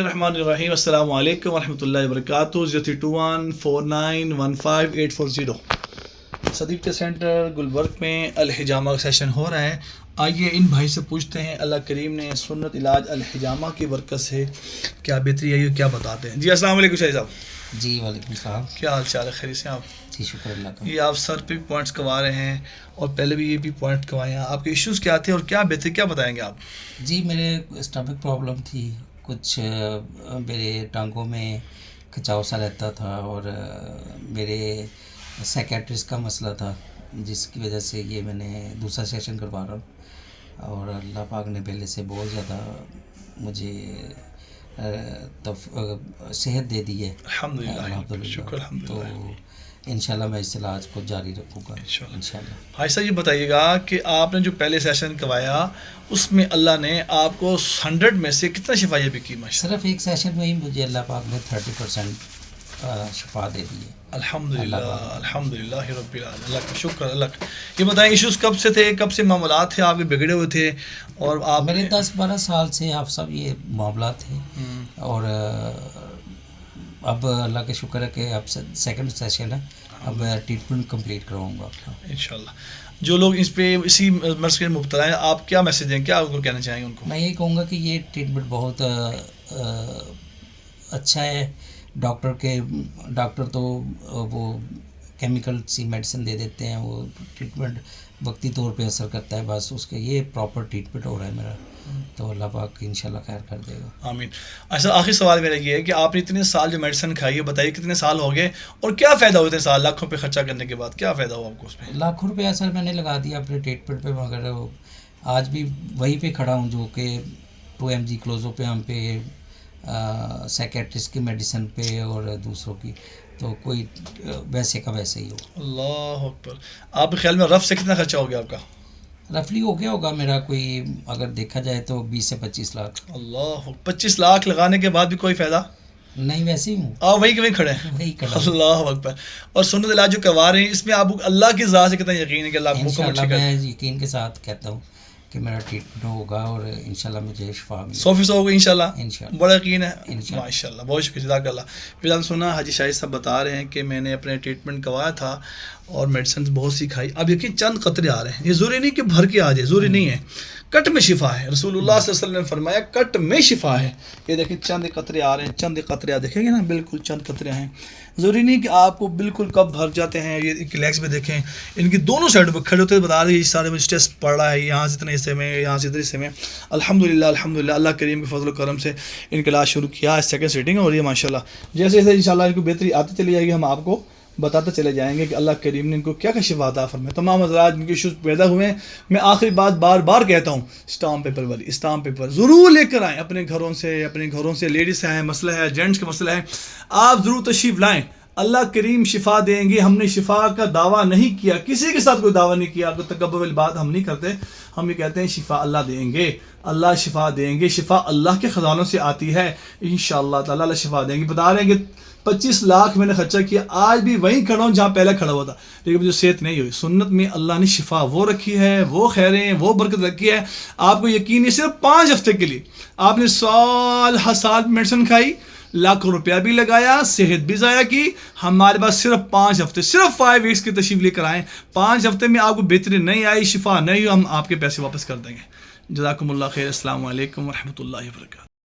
الرحمن الرحیم السلام علیکم ورحمۃ اللہ وبرکاتہ 032149158440 صدیق سینٹر گلبرگ میں الحجامہ کا سیشن ہو رہا ہے. آئیے ان بھائی سے پوچھتے ہیں اللہ کریم نے سنت علاج الحجامہ کی برکت سے کیا بہتری آئی اور کیا بتاتے ہیں. جی السلام علیکم شاہد صاحب. جی وعلیکم السلام. کیا حال چال ہے؟ خیریت سے آپ؟ جی شکر اللہ کا. یہ آپ سر پہ بھی پوائنٹس کروا رہے ہیں اور پہلے بھی یہ بھی پوائنٹ کروائے ہیں. آپ کے ایشوز کیا تھے اور کیا بہتری کیا بتائیں گے آپ؟ جی میرے اسٹمک پرابلم تھی, کچھ میرے ٹانگوں میں کھچاؤ سا رہتا تھا اور میرے سائکیٹرسٹ کا مسئلہ تھا, جس کی وجہ سے یہ میں نے دوسرا سیشن کروا رہا ہوں. اور اللہ پاک نے پہلے سے بہت زیادہ مجھے صحت دے دی ہے الحمدللہ. شکر تو الحمدللہ. انشاءاللہ میں اس علاج کو جاری رکھوں گا انشاءاللہ. بھائی صاحب یہ بتائیے گا کہ آپ نے جو پہلے سیشن کروایا اس میں اللہ نے آپ کو 100 میں سے کتنا شفا یابی کی؟ صرف ایک سیشن میں ہی مجھے اللہ پاک نے 30% شفا دے دی ہے. الحمدللہ الحمدللہ رب العالمین. اللہ کا شکر. اللہ کا یہ بتائیں ایشوز کب سے تھے, کب سے معاملات تھے آپ کے بگڑے ہوئے تھے؟ اور آپ میرے 10-12 سال سے آپ سب یہ معاملات تھے اور اب اللہ کا شکر ہے کہ اب سیکنڈ سیشن ہے, اب ٹریٹمنٹ کمپلیٹ کراؤں گا اپنا انشاءاللہ. جو لوگ اس پہ اسی مرض کے مبتلا ہیں آپ کیا میسج دیں, کیا ان کو کہنا چاہیں گے ان کو؟ میں یہ کہوں گا کہ یہ ٹریٹمنٹ بہت اچھا ہے. ڈاکٹر تو وہ کیمیکل سی میڈیسن دے دیتے ہیں, وہ ٹریٹمنٹ وقتی طور پہ اثر کرتا ہے بس اس کے. یہ پراپر ٹریٹمنٹ ہو رہا ہے میرا, تو اللہ پاک انشاءاللہ خیر کر دے گا. آمین. اچھا آخری سوال میرا یہ ہے کہ آپ نے اتنے سال جو میڈیسن کھائی ہے, بتائیے کتنے سال ہو گئے اور کیا فائدہ ہوا اتنے سال لاکھوں پہ خرچہ کرنے کے بعد؟ کیا فائدہ ہوا آپ کو اس میں؟ لاکھوں روپیہ سر میں نے لگا دیا اپنے ٹریٹمنٹ پہ, مگر آج بھی وہیں پہ کھڑا ہوں جو کہ 2 mg کلوزوپام پہ, سائکیٹرسٹ کی میڈیسن پہ اور دوسروں کی, تو کوئی ویسے کا ویسے ہی ہو. اللہ اکبر. آپ کے خیال میں رف سے کتنا خرچہ ہو گیا آپ کا؟ رفلی ہو گیا ہوگا میرا کوئی, اگر دیکھا جائے تو 20 سے 25 لاکھ. اللہ 25 لاکھ لگانے کے بعد بھی کوئی فائدہ نہیں؟ ویسے ہی ہوں, آپ وہیں کے وہیں کھڑے ہیں. وہی کھڑا. اللہ اکبر. اور سنت علاج جو کروا رہے ہیں اس میں آپ کو اللہ کی ذات سے کتنا یقین ہے کہ اللہ آپ کو انشاءاللہ میں یقین کے ساتھ کہتا ہوں کہ میرا ٹریٹمنٹ ہوگا اور انشاءاللہ مجھے شفا ملے 100% ہوگا انشاءاللہ؟ انشاءاللہ بڑا یقین ہے. انشاءاللہ. ماشاءاللہ, بہت شکریہ, جزاک اللہ. فی الحال سنا حاجی شاہد صاحب بتا رہے ہیں کہ میں نے اپنے ٹریٹمنٹ کروایا تھا اور میڈیسن بہت سی کھائی. اب یقین چند قطرے آ رہے ہیں, یہ ضروری نہیں کہ بھر کے آ جائے, ضروری نہیں ہے. کٹ میں شفا ہے, رسول اللہ صلی اللہ علیہ وسلم نے فرمایا کٹ میں شفا ہے. یہ دیکھیں چند قطرے آ رہے ہیں, چند قطرے دیکھیں گے نا, بالکل چند قطرے ہیں. ضروری نہیں کہ آپ کو بالکل کب بھر جاتے ہیں. یہ لیگس میں دیکھیں, ان کی دونوں سائڈ پہ کھڑے ہوتے بتا رہے ہیں سارے میں اسٹریس پڑ رہا ہے, یہاں سے اتنے حصے میں, یہاں سے اتنے حصے میں. الحمدللہ الحمدللہ اللہ کریم کے فضل و کرم سے ان کا علاج شروع کیا ہے, سیکنڈ سیٹنگ, اور یہ ماشاءاللہ جیسے جیسے انشاءاللہ ان کو بہتری آتی چلی جائے گی ہم آپ کو بتاتے چلے جائیں گے کہ اللہ کریم نے ان کو کیا شفا عطا فرمایا. تمام حضرات جن کے ایشوز پیدا ہوئے ہیں, میں آخری بات بار بار کہتا ہوں, اسٹامپ پیپر والی اسٹامپ پیپر ضرور لے کر آئیں اپنے گھروں سے. لیڈیز ہیں مسئلہ ہے, جینٹس کا مسئلہ ہے, آپ ضرور تشریف لائیں. اللہ کریم شفا دیں گے. ہم نے شفا کا دعویٰ نہیں کیا, کسی کے ساتھ کوئی دعویٰ نہیں کیا, آپ کو تکبر والی بات ہم نہیں کرتے. ہم یہ کہتے ہیں شفا اللہ دیں گے, اللہ شفا دیں گے. شفا اللہ کے خزانوں سے آتی ہے انشاءاللہ تعالیٰ. اللہ شفا دیں گے. بتا رہے ہیں کہ 25 لاکھ میں نے خرچہ کیا, آج بھی وہیں کھڑا ہوں جہاں پہلے کھڑا ہوا تھا, لیکن مجھے صحت نہیں ہوئی. سنت میں اللہ نے شفا وہ رکھی ہے, وہ خیریں, وہ برکت رکھی ہے. آپ کو یقین ہے صرف 5 ہفتے کے لیے آپ نے سال میڈیسن کھائی, لاکھوں روپیہ بھی لگایا, صحت بھی ضائع کی. ہمارے پاس صرف 5 ہفتے, صرف 5 ویکس کی تشریف لے کر آئیں. 5 ہفتے میں آپ کو بہتری نہیں آئی, شفا نہیں ہوئی, ہم آپ کے پیسے واپس کر دیں گے. جزاکم اللہ خیر. السلام علیکم ورحمۃ اللہ وبرکاتہ.